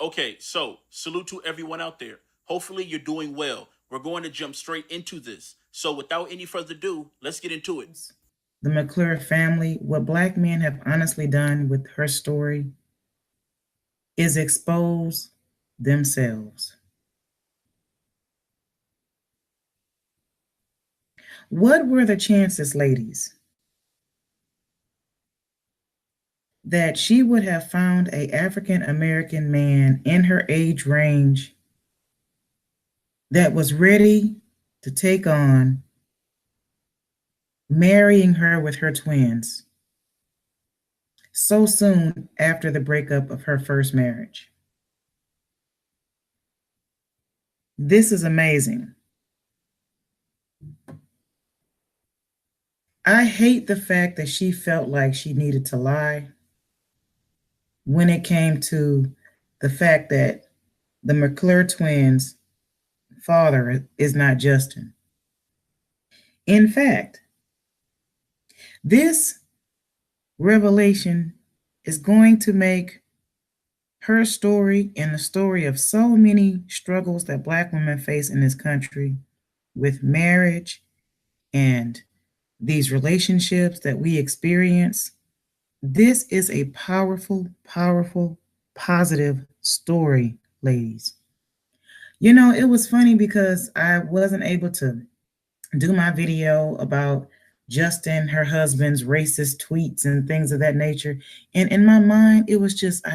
Okay, so salute to everyone out there. Hopefully you're doing well. We're going to jump straight into this. So without any further ado, let's get into it. The McClure family, what Black men have honestly done with her story is expose themselves. What were the chances, ladies, that she would have found a African American man in her age range that was ready to take on marrying her with her twins so soon after the breakup of her first marriage? This is amazing. I hate the fact that she felt like she needed to lie when it came to the fact that the McClure twins' father is not Justin. In fact, this revelation is going to make her story and the story of so many struggles that Black women face in this country with marriage and these relationships that we experience. This is a powerful, powerful, positive story, ladies. You know, it was funny because I wasn't able to do my video about Justin, her husband's racist tweets and things of that nature. And in my mind, it was just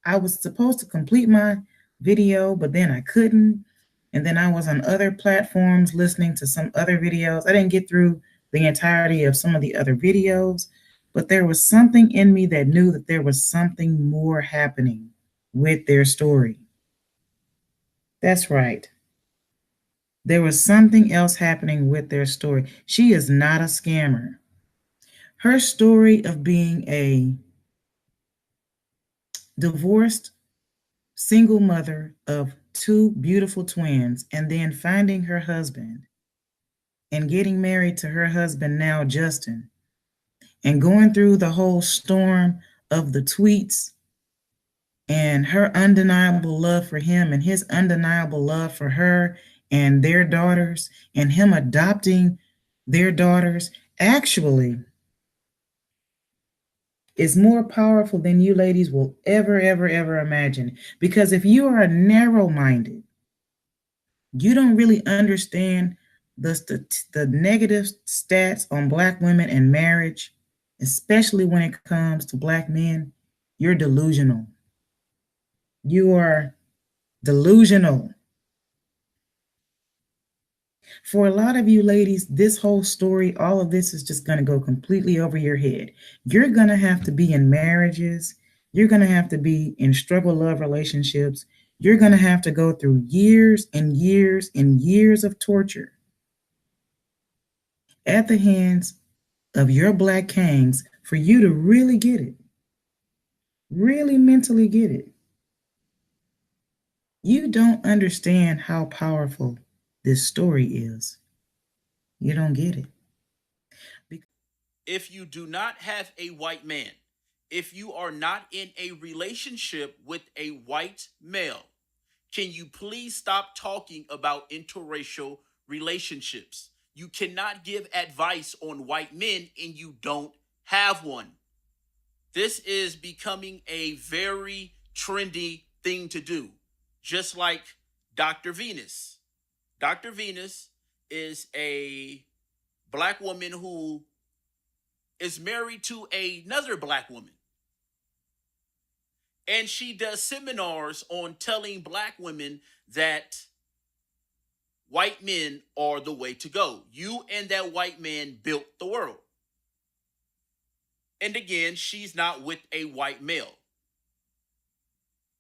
I was supposed to complete my video, but then I couldn't. And then I was on other platforms listening to some other videos. I didn't get through the entirety of some of the other videos, but there was something in me that knew that there was something more happening with their story. That's right. There was something else happening with their story. She is not a scammer. Her story of being a divorced single mother of two beautiful twins and then finding her husband and getting married to her husband now, Justin, and going through the whole storm of the tweets and her undeniable love for him and his undeniable love for her and their daughters and him adopting their daughters actually is more powerful than you ladies will ever, ever, ever imagine. Because if you are narrow minded, you don't really understand the negative stats on Black women and marriage, especially when it comes to Black men. You're delusional. You are delusional. For a lot of you ladies, this whole story, all of this is just going to go completely over your head. You're going to have to be in marriages. You're going to have to be in struggle love relationships. You're going to have to go through years and years and years of torture at the hands of your Black kings for you to really get it, really mentally get it. You don't understand how powerful this story is. You don't get it. If you do not have a white man, if you are not in a relationship with a white male, can you please stop talking about interracial relationships? You cannot give advice on white men and you don't have one. This is becoming a very trendy thing to do, just like Dr. Venus. Dr. Venus is a Black woman who is married to another Black woman. And she does seminars on telling Black women that white men are the way to go. You and that white man built the world. And again, she's not with a white male.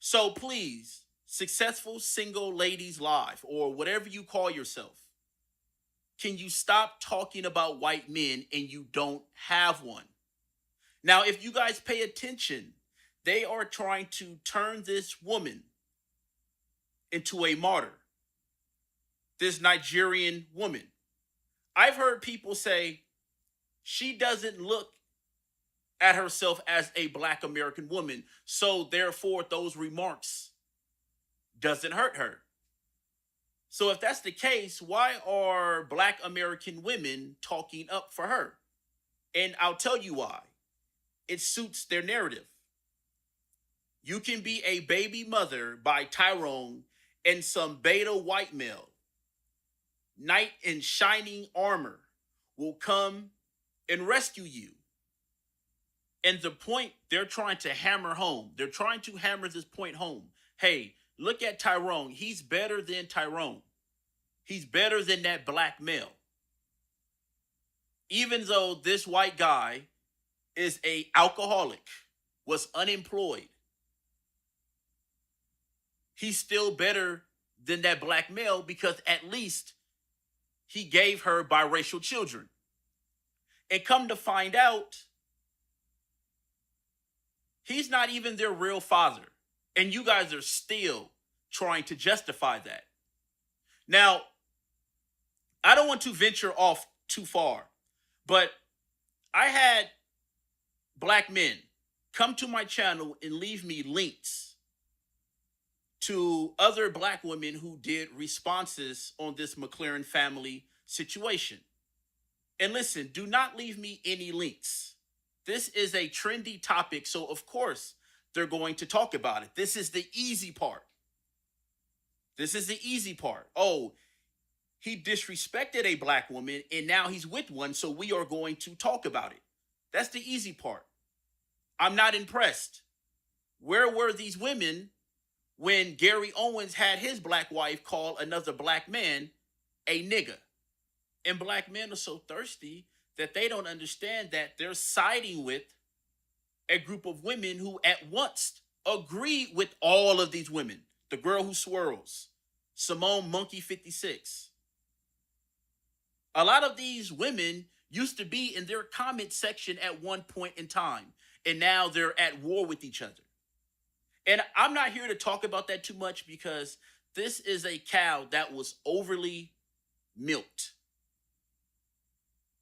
So please, successful single ladies live, or whatever you call yourself, can you stop talking about white men and you don't have one? Now, if you guys pay attention, they are trying to turn this woman into a martyr. This Nigerian woman. I've heard people say she doesn't look at herself as a Black American woman, so therefore those remarks doesn't hurt her. So if that's the case, why are Black American women talking up for her? And I'll tell you why. It suits their narrative. You can be a baby mother by Tyrone and some beta white male. Knight in shining armor will come and rescue you. And the point they're trying to hammer home, they're trying to hammer this point home. Hey, look at Tyrone. He's better than Tyrone. He's better than that black male. Even though this white guy is a alcoholic, was unemployed, he's still better than that black male because at least he gave her biracial children. And come to find out, he's not even their real father. And you guys are still trying to justify that. Now, I don't want to venture off too far, but I had black men come to my channel and leave me links to other black women who did responses on this McLaren family situation. And listen, do not leave me any links. This is a trendy topic, so of course they're going to talk about it. This is the easy part. This is the easy part. Oh, he disrespected a black woman and now he's with one, so we are going to talk about it. That's the easy part. I'm not impressed. Where were these women when Gary Owens had his black wife call another black man a nigga? And black men are so thirsty that they don't understand that they're siding with a group of women who at once agree with all of these women. The girl who swirls, Simone56. A lot of these women used to be in their comment section at one point in time, and now they're at war with each other. And I'm not here to talk about that too much because this is a cow that was overly milked.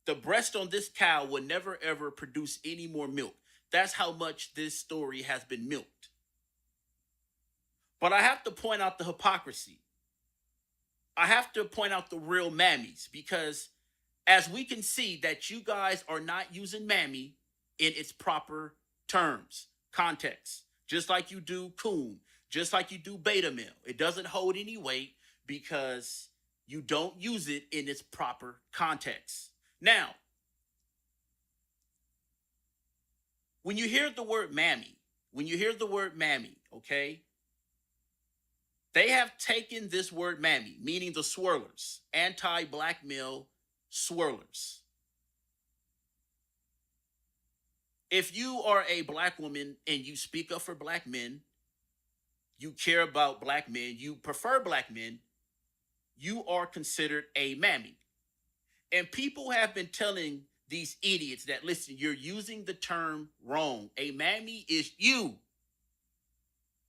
The breast on this cow will never ever produce any more milk. That's how much this story has been milked. But I have to point out the hypocrisy. I have to point out the real mammies because as we can see that you guys are not using mammy in its proper terms, context, just like you do coon, just like you do beta male. It doesn't hold any weight because you don't use it in its proper context. Now, when you hear the word mammy, okay, they have taken this word mammy, meaning the swirlers, anti-black male swirlers. If you are a black woman and you speak up for black men, you care about black men, you prefer black men, you are considered a mammy. And people have been telling these idiots that, listen, you're using the term wrong. A mammy is you.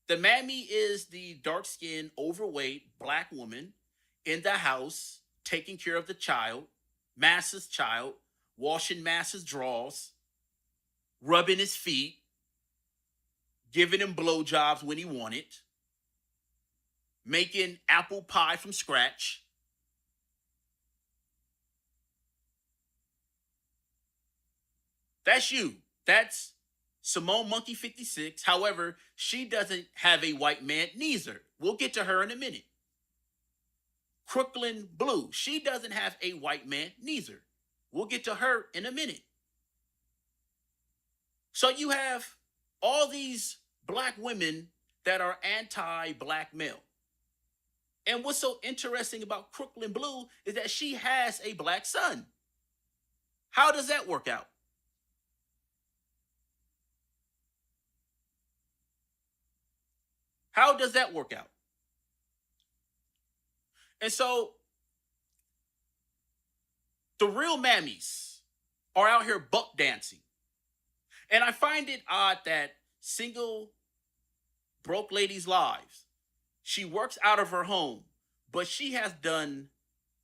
The mammy is the dark-skinned, overweight black woman in the house, taking care of the child, Massa's child, washing Massa's drawers, rubbing his feet, giving him blowjobs when he wanted, making apple pie from scratch. That's you. That's Simone56. However, she doesn't have a white man neither. We'll get to her in a minute. Crooklyn Blue. She doesn't have a white man neither. We'll get to her in a minute. So you have all these black women that are anti-black male. And what's so interesting about Crooklyn Blue is that she has a black son. How does that work out? How does that work out? And so the real mammies are out here buck dancing. And I find it odd that single broke ladies' lives, she works out of her home, but she has done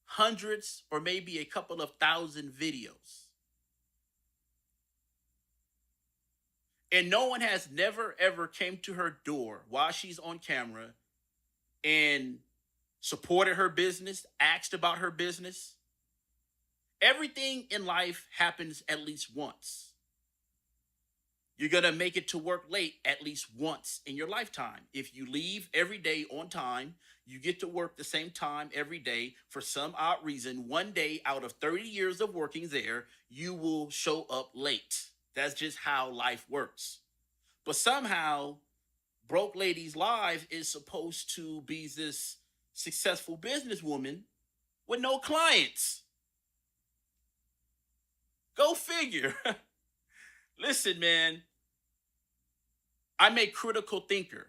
hundreds or maybe a couple of thousand videos. And no one has never ever came to her door while she's on camera and supported her business, asked about her business. Everything in life happens at least once. You're going to make it to work late at least once in your lifetime. If you leave every day on time, you get to work the same time every day for some odd reason. One day out of 30 years of working there, you will show up late. That's just how life works. But somehow, Broke Lady's life is supposed to be this successful businesswoman with no clients. Go figure. Listen, man, I'm a critical thinker.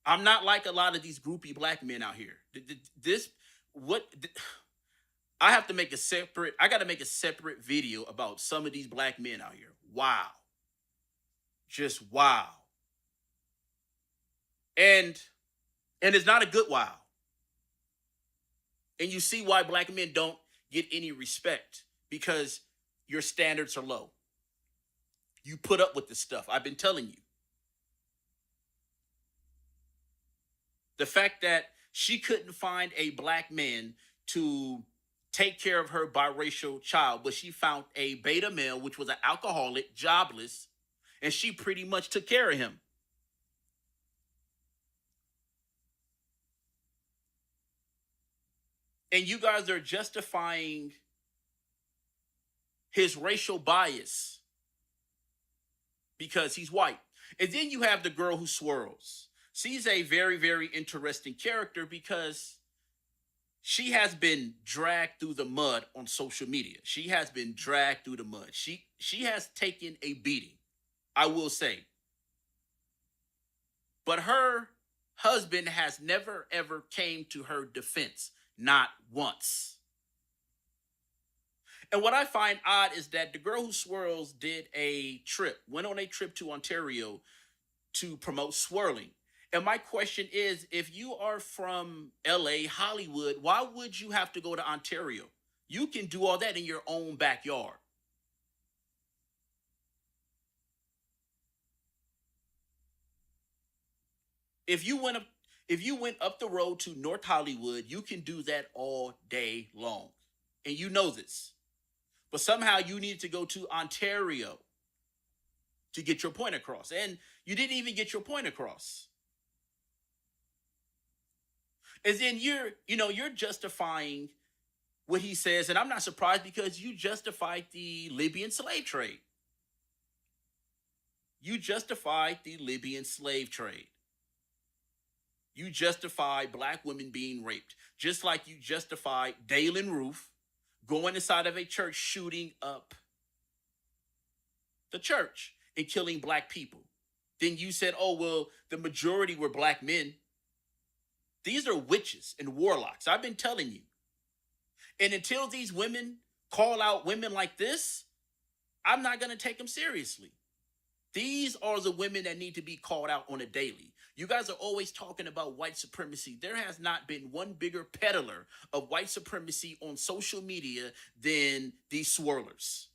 I'm not like a lot of these groupie black men out here. This, what, I have to make a separate, I got to make a separate video about some of these black men out here. Wow. Just wow. And it's not a good wow. And you see why black men don't get any respect, because your standards are low. You put up with this stuff. I've been telling you. The fact that she couldn't find a black man to take care of her biracial child, but she found a beta male, which was an alcoholic, jobless, and she pretty much took care of him. And you guys are justifying his racial bias because he's white. And then you have the girl who swirls. She's a very, very interesting character because she has been dragged through the mud on social media. She has been dragged through the mud. She has taken a beating, I will say. But her husband has never, ever came to her defense. Not once. And what I find odd is that the girl who swirls went on a trip to Ontario to promote swirling. And my question is, if you are from LA, Hollywood, why would you have to go to Ontario? You can do all that in your own backyard. If you went up the road to North Hollywood, you can do that all day long. And you know this. But somehow you need to go to Ontario to get your point across. And you didn't even get your point across. And then you're justifying what he says. And I'm not surprised, because you justified the Libyan slave trade. You justified the Libyan slave trade. You justify black women being raped, just like you justify Dalen Roof going inside of a church, shooting up the church and killing black people. Then you said, oh, well, the majority were black men. These are witches and warlocks. I've been telling you. And until these women call out women like this, I'm not going to take them seriously. These are the women that need to be called out on a daily. You guys are always talking about white supremacy. There has not been one bigger peddler of white supremacy on social media than these swirlers.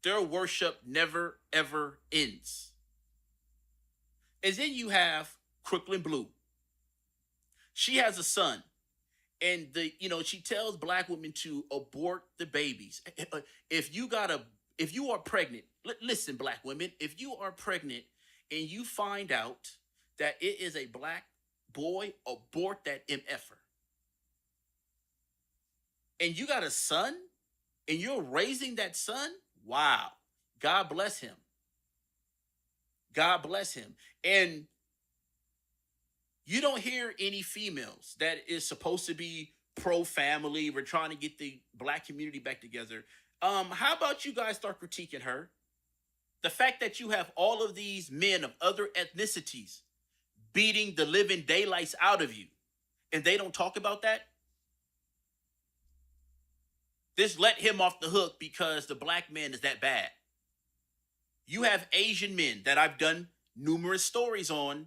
Their worship never, ever ends. And then you have Crooklyn Blue. She has a son. And she tells black women to abort the babies. If you are pregnant, listen, black women, if you are pregnant and you find out that it is a black boy, abort that MFer. And you got a son and you're raising that son, wow, God bless him. God bless him. And you don't hear any females that is supposed to be pro-family. We're trying to get the black community back together. How about you guys start critiquing her? The fact that you have all of these men of other ethnicities beating the living daylights out of you, and they don't talk about that? This let him off the hook because the black man is that bad. You have Asian men that I've done numerous stories on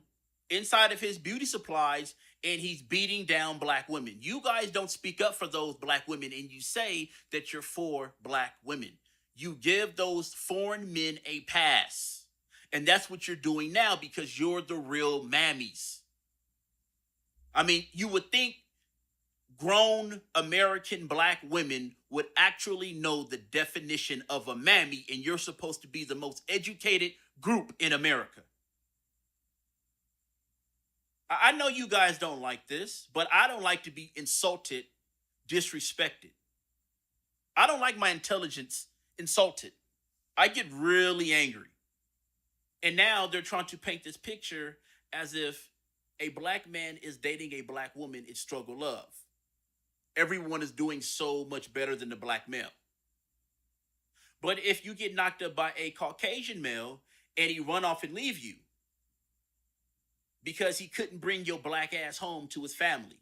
inside of his beauty supplies, and he's beating down black women. You guys don't speak up for those black women, and you say that you're for black women. You give those foreign men a pass. And that's what you're doing now, because you're the real mammies. I mean, you would think grown American black women would actually know the definition of a mammy, and you're supposed to be the most educated group in America. I know you guys don't like this, but I don't like to be insulted, disrespected. I don't like my intelligence insulted. I get really angry. And now they're trying to paint this picture as if a black man is dating a black woman, it's struggle love. Everyone is doing so much better than the black male. But if you get knocked up by a Caucasian male and he run off and leave you because he couldn't bring your black ass home to his family,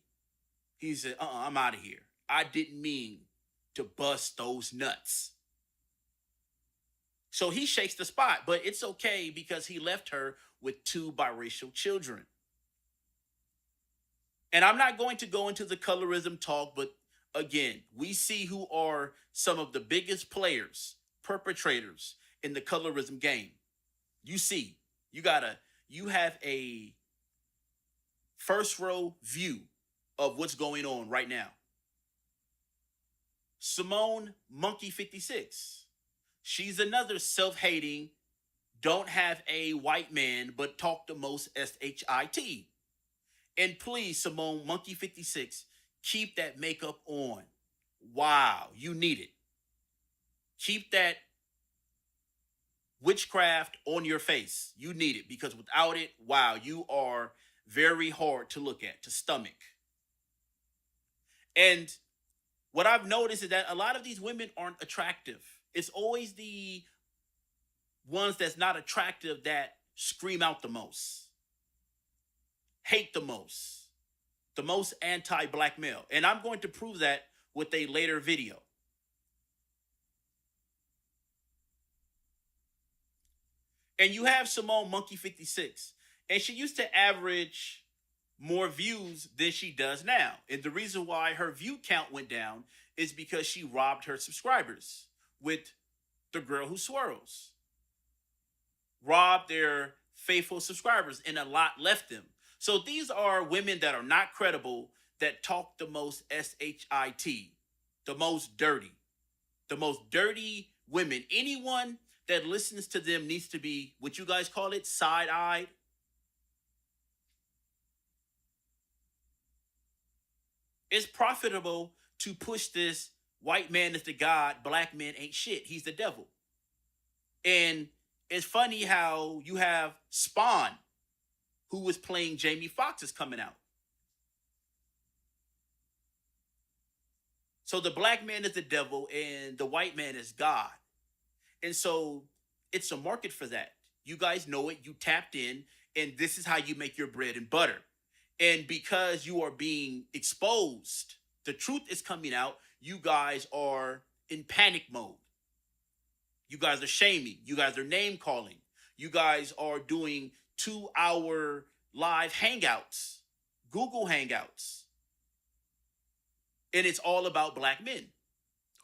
he said, I'm out of here. I didn't mean to bust those nuts. So he shakes the spot, but it's okay because he left her with 2 biracial children. And I'm not going to go into the colorism talk, but again, we see who are some of the biggest players, perpetrators in the colorism game. You see, you have a first row view of what's going on right now. Simone56. She's another self-hating, don't have a white man, but talk the most shit. And please, Simone56, keep that makeup on. Wow, you need it. Keep that witchcraft on your face. You need it because without it, wow, you are very hard to look at, to stomach. And what I've noticed is that a lot of these women aren't attractive. It's always the ones that's not attractive that scream out the most, hate the most anti-black male. And I'm going to prove that with a later video. And you have Simone56, and she used to average more views than she does now. And the reason why her view count went down is because she robbed her subscribers with the girl who swirls. Robbed their faithful subscribers, and a lot left them. So these are women that are not credible, that talk the most shit, the most dirty women. Anyone that listens to them needs to be, what you guys call it, side-eyed. It's profitable to push this white man is the God, black man ain't shit, he's the devil. And it's funny how you have Spawn, who was playing Jamie Foxx, is coming out. So the black man is the devil and the white man is God. And so it's a market for that. You guys know it, you tapped in, and this is how you make your bread and butter. And because you are being exposed, the truth is coming out, you guys are in panic mode. You guys are shaming. You guys are name calling. You guys are doing 2-hour live hangouts, Google Hangouts. And it's all about black men.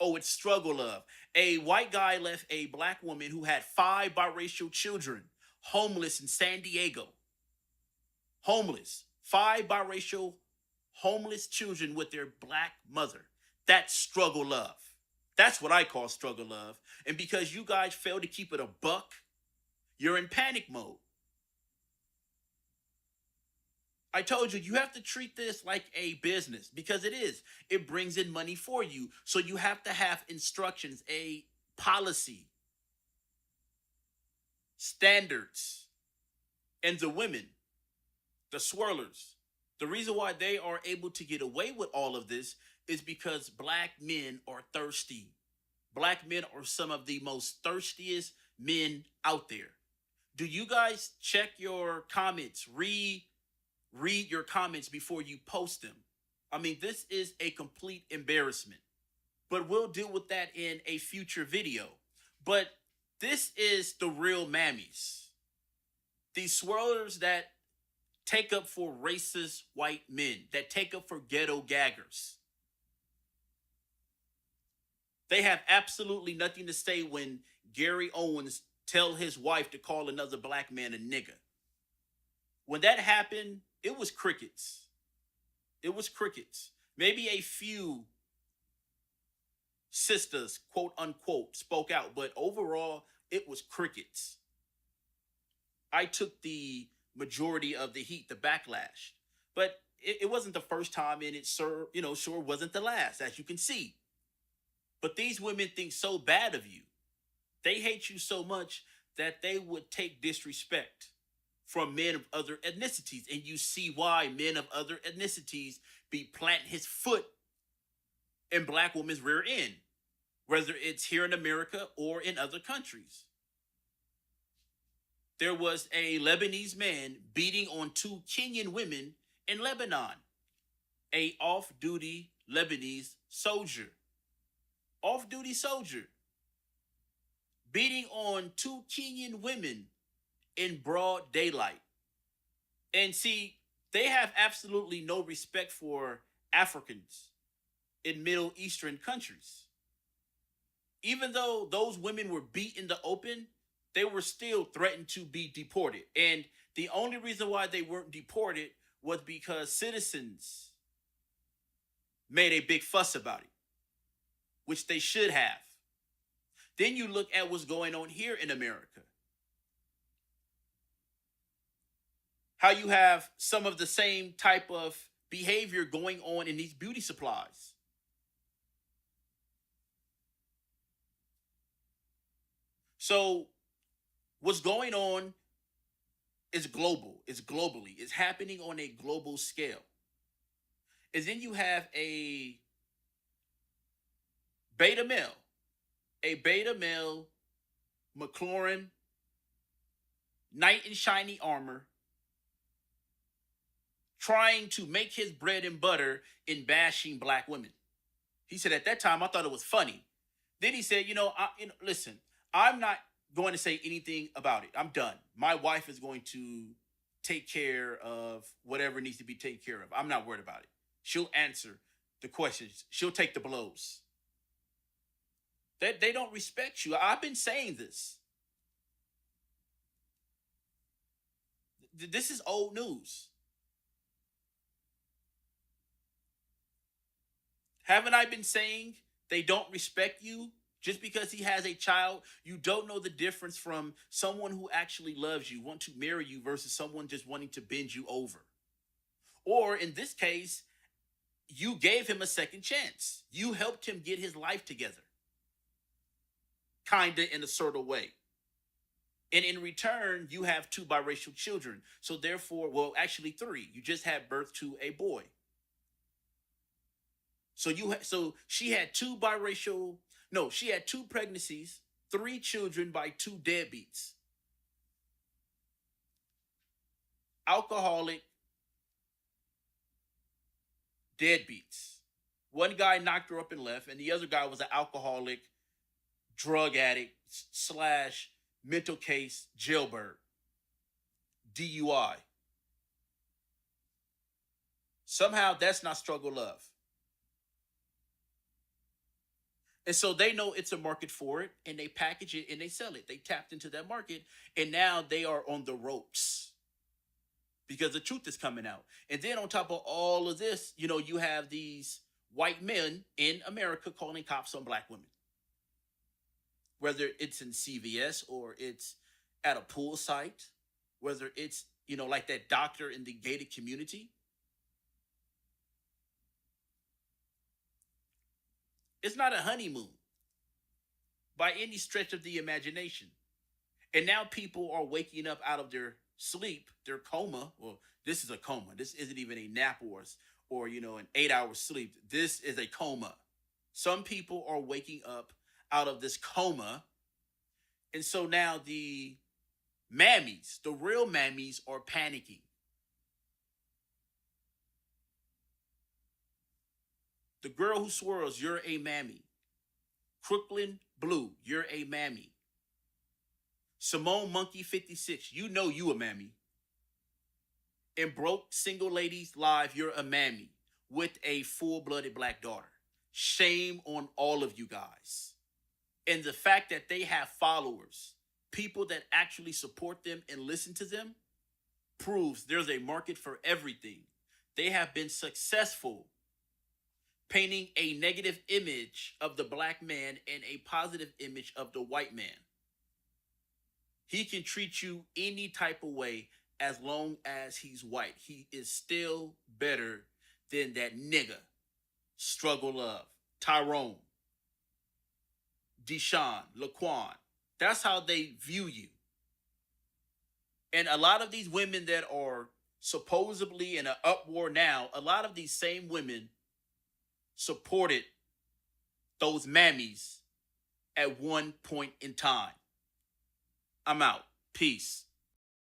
Oh, it's struggle love. A white guy left a black woman who had 5 biracial children, homeless in San Diego. Homeless. 5 biracial homeless children with their black mother. That's struggle love. That's what I call struggle love. And because you guys fail to keep it a buck, you're in panic mode. I told you, you have to treat this like a business, because it is. It brings in money for you. So you have to have instructions, a policy, standards. And the women, the swirlers, the reason why they are able to get away with all of this is because black men are thirsty. Black men are some of the most thirstiest men out there. Do you guys check your comments? Read your comments before you post them. I mean, this is a complete embarrassment. But we'll deal with that in a future video. But this is the real mammies. These swirlers that take up for racist white men, that take up for ghetto gaggers. They have absolutely nothing to say when Gary Owens tell his wife to call another black man a nigger. When that happened, it was crickets. It was crickets. Maybe a few sisters, quote unquote, spoke out, but overall, it was crickets. I took the majority of the heat, the backlash. But it wasn't the first time, and it sure wasn't the last, as you can see. But these women think so bad of you. They hate you so much that they would take disrespect from men of other ethnicities. And you see why men of other ethnicities be planting his foot in black women's rear end, whether it's here in America or in other countries. There was a Lebanese man beating on two Kenyan women in Lebanon, a off-duty Lebanese soldier. Off-duty soldier beating on two Kenyan women in broad daylight. And see, they have absolutely no respect for Africans in Middle Eastern countries. Even though those women were beat in the open, they were still threatened to be deported. And the only reason why they weren't deported was because citizens made a big fuss about it, which they should have. Then you look at what's going on here in America. How you have some of the same type of behavior going on in these beauty supplies. So what's going on is global. It's globally. It's happening on a global scale. And then you have a beta male McLaurin, knight in shiny armor, trying to make his bread and butter in bashing black women. He said at that time, I thought it was funny. Then he said, listen, I'm not going to say anything about it. I'm done. My wife is going to take care of whatever needs to be taken care of. I'm not worried about it. She'll answer the questions. She'll take the blows. They don't respect you. I've been saying this. This is old news. Haven't I been saying they don't respect you just because he has a child? You don't know the difference from someone who actually loves you, want to marry you, versus someone just wanting to bend you over. Or in this case, you gave him a second chance. You helped him get his life together. Kinda in a sort of way. And in return, you have two biracial children. So therefore, well, actually three. You just had birth to a boy. So she had two pregnancies, 3 children by 2 deadbeats. Alcoholic deadbeats. One guy knocked her up and left, and the other guy was an alcoholic, drug addict / mental case jailbird. DUI. Somehow that's not struggle love. And so they know it's a market for it, and they package it and they sell it. They tapped into that market, and now they are on the ropes because the truth is coming out. And then on top of all of this, you have these white men in America calling cops on black women. Whether it's in CVS or it's at a pool site, whether it's, like that doctor in the gated community. It's not a honeymoon by any stretch of the imagination. And now people are waking up out of their sleep, their coma. Well, this is a coma. This isn't even a nap or an 8-hour sleep. This is a coma. Some people are waking up out of this coma. And so now the mammies, the real mammies, are panicking. The girl who swirls, you're a mammy. Crooklyn Blue, you're a mammy. Simone56, you a mammy. And Broke Single Ladies Live, you're a mammy with a full-blooded black daughter. Shame on all of you guys. And the fact that they have followers, people that actually support them and listen to them, proves there's a market for everything. They have been successful painting a negative image of the black man and a positive image of the white man. He can treat you any type of way as long as he's white. He is still better than that nigga, Struggle Love, Tyrone, Deshaun, Laquan. That's how they view you. And a lot of these women that are supposedly in an uproar now, a lot of these same women supported those mammies at one point in time. I'm out. Peace.